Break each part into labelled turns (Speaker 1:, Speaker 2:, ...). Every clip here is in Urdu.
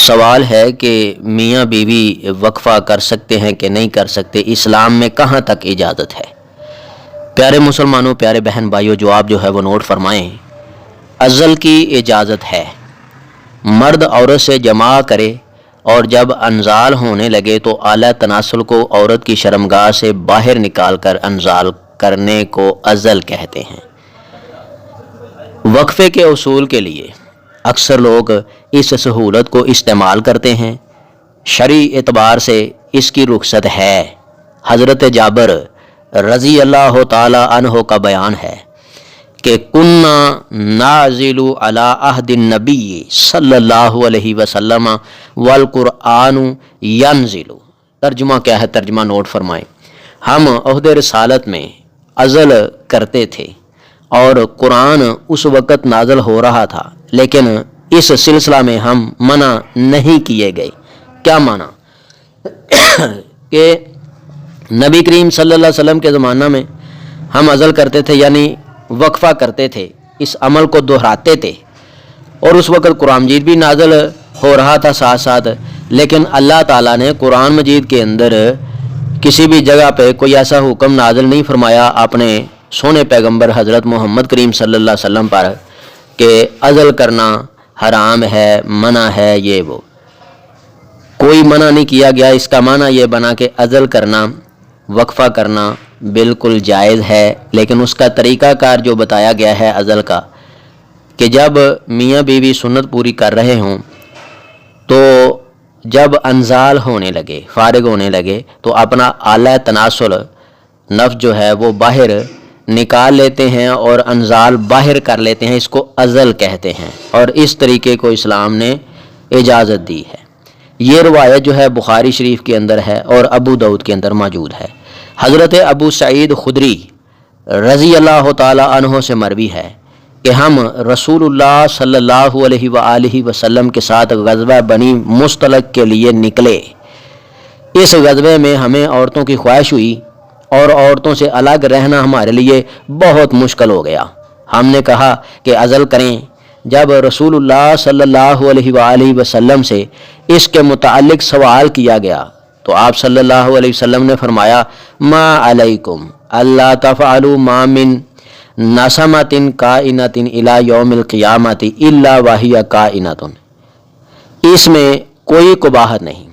Speaker 1: سوال ہے کہ میاں بیوی وقفہ کر سکتے ہیں کہ نہیں کر سکتے، اسلام میں کہاں تک اجازت ہے؟ پیارے مسلمانوں، پیارے بہن بھائیوں، جواب جو ہے وہ نوٹ فرمائیں۔ ازل کی اجازت ہے، مرد عورت سے جماع کرے اور جب انزال ہونے لگے تو اعلیٰ تناسل کو عورت کی شرمگاہ سے باہر نکال کر انزال کرنے کو ازل کہتے ہیں۔ وقفے کے اصول کے لیے اکثر لوگ اس سہولت کو استعمال کرتے ہیں۔ شرعی اعتبار سے اس کی رخصت ہے۔ حضرت جابر رضی اللہ تعالی عنہ کا بیان ہے کہ کننا نازل علی عہد النبی صلی اللہ علیہ وسلم والقرآن ینزل۔ ترجمہ کیا ہے؟ ترجمہ نوٹ فرمائیں۔ ہم عہد رسالت میں ازل کرتے تھے اور قرآن اس وقت نازل ہو رہا تھا، لیکن اس سلسلہ میں ہم منع نہیں کیے گئے۔ کیا معنی؟ کہ نبی کریم صلی اللہ علیہ وسلم کے زمانہ میں ہم ازل کرتے تھے، یعنی وقفہ کرتے تھے، اس عمل کو دہراتے تھے، اور اس وقت قرآن مجید بھی نازل ہو رہا تھا ساتھ ساتھ، لیکن اللہ تعالیٰ نے قرآن مجید کے اندر کسی بھی جگہ پہ کوئی ایسا حکم نازل نہیں فرمایا اپنے سونے پیغمبر حضرت محمد کریم صلی اللہ علیہ وسلم پر کہ ازل کرنا حرام ہے، منع ہے، یہ وہ کوئی منع نہیں کیا گیا۔ اس کا معنی یہ بنا کہ ازل کرنا، وقفہ کرنا بالکل جائز ہے، لیکن اس کا طریقہ کار جو بتایا گیا ہے ازل کا، کہ جب میاں بیوی سنت پوری کر رہے ہوں تو جب انزال ہونے لگے، فارغ ہونے لگے، تو اپنا اعلیٰ تناسل نفس جو ہے وہ باہر نکال لیتے ہیں اور انزال باہر کر لیتے ہیں۔ اس کو ازل کہتے ہیں، اور اس طریقے کو اسلام نے اجازت دی ہے۔ یہ روایت جو ہے بخاری شریف کے اندر ہے اور ابو داؤد کے اندر موجود ہے۔ حضرت ابو سعید خدری رضی اللہ تعالی عنہ سے مروی ہے کہ ہم رسول اللہ صلی اللہ علیہ وآلہ وسلم کے ساتھ غزوہ بنی مستلق کے لیے نکلے۔ اس غزوے میں ہمیں عورتوں کی خواہش ہوئی اور عورتوں سے الگ رہنا ہمارے لیے بہت مشکل ہو گیا۔ ہم نے کہا کہ ازل کریں۔ جب رسول اللہ صلی اللہ علیہ وآلہ وسلم سے اس کے متعلق سوال کیا گیا تو آپ صلی اللہ علیہ وسلم نے فرمایا ما علیکم اللہ تفعلوا ما من نسمۃ کائنۃ الی یوم القیامۃ الا وہی کائنۃ۔ اس میں کوئی قباحت نہیں۔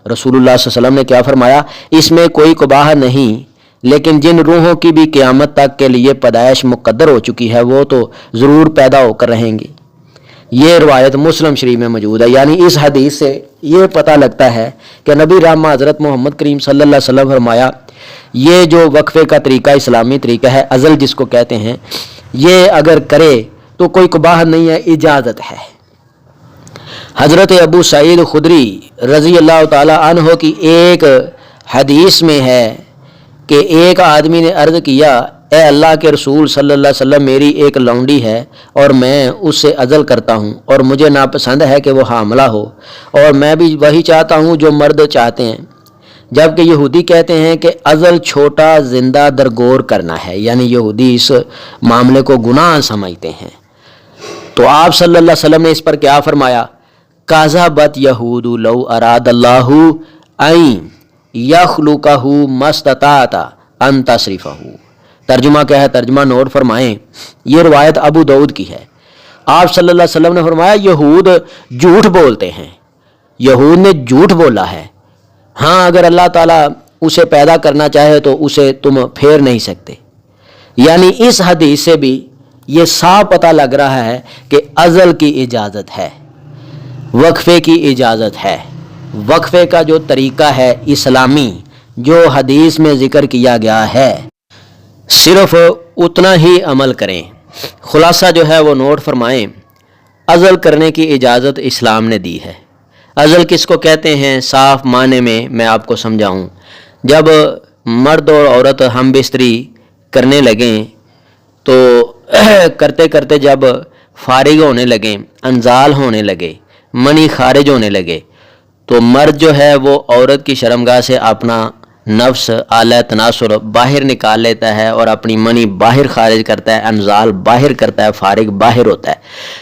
Speaker 1: رسول اللہ صلی اللہ علیہ وسلم نے کیا فرمایا؟ اس میں کوئی قباحت نہیں، لیکن جن روحوں کی بھی قیامت تک کے لیے پیدائش مقدر ہو چکی ہے وہ تو ضرور پیدا ہو کر رہیں گی۔ یہ روایت مسلم شریف میں موجود ہے۔ یعنی اس حدیث سے یہ پتہ لگتا ہے کہ نبی رحمہ حضرت محمد کریم صلی اللہ علیہ وسلم فرمایا یہ جو وقفے کا طریقہ اسلامی طریقہ ہے، ازل جس کو کہتے ہیں، یہ اگر کرے تو کوئی قباحت نہیں ہے، اجازت ہے۔ حضرت ابو سعید خدری رضی اللہ تعالی عنہ کی ایک حدیث میں ہے کہ ایک آدمی نے عرض کیا اے اللہ کے رسول صلی اللہ علیہ وسلم، میری ایک لونڈی ہے اور میں اس سے ازل کرتا ہوں اور مجھے ناپسند ہے کہ وہ حاملہ ہو، اور میں بھی وہی چاہتا ہوں جو مرد چاہتے ہیں، جبکہ یہودی کہتے ہیں کہ ازل چھوٹا زندہ درگور کرنا ہے، یعنی یہودی اس معاملے کو گناہ سمجھتے ہیں۔ تو آپ صلی اللہ علیہ وسلم نے اس پر کیا فرمایا؟ کذبت یہود لو اراد اللہ ان یخلقہ ما استطاعت ان تصرفہ۔ ترجمہ کیا ہے؟ ترجمہ نوٹ فرمائیں۔ یہ روایت ابو داؤد کی ہے۔ آپ صلی اللہ علیہ وسلم نے فرمایا یہود جھوٹ بولتے ہیں، یہود نے جھوٹ بولا ہے۔ ہاں، اگر اللہ تعالیٰ اسے پیدا کرنا چاہے تو اسے تم پھیر نہیں سکتے۔ یعنی اس حدیث سے بھی یہ صاف پتہ لگ رہا ہے کہ ازل کی اجازت ہے، وقفے کی اجازت ہے۔ وقفے کا جو طریقہ ہے اسلامی، جو حدیث میں ذکر کیا گیا ہے، صرف اتنا ہی عمل کریں۔ خلاصہ جو ہے وہ نوٹ فرمائیں۔ ازل کرنے کی اجازت اسلام نے دی ہے۔ ازل کس کو کہتے ہیں؟ صاف معنی میں آپ کو سمجھاؤں۔ جب مرد اور عورت ہم بستری کرنے لگیں تو کرتے کرتے جب فارغ ہونے لگیں، انزال ہونے لگے، منی خارج ہونے لگے، تو مرد جو ہے وہ عورت کی شرمگاہ سے اپنا نفس اعلی تناسل باہر نکال لیتا ہے اور اپنی منی باہر خارج کرتا ہے، انزال باہر کرتا ہے، فارغ باہر ہوتا ہے.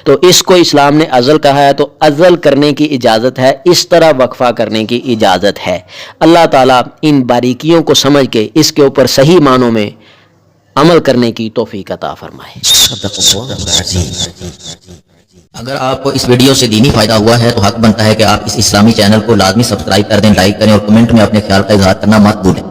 Speaker 1: تو اس کو اسلام نے عزل کہا ہے، تو عزل کرنے کی اجازت ہے، اس طرح وقفہ کرنے کی اجازت ہے. اللہ تعالیٰ ان باریکیوں کو سمجھ کے اس کے اوپر صحیح معنوں میں عمل کرنے کی توفیق عطا فرمائے.
Speaker 2: اگر آپ کو اس ویڈیو سے دینی فائدہ ہوا ہے تو حق بنتا ہے کہ آپ اس اسلامی چینل کو لازمی سبسکرائب کر دیں، لائک کریں اور کمنٹ میں اپنے خیال کا اظہار کرنا مت بھولیں.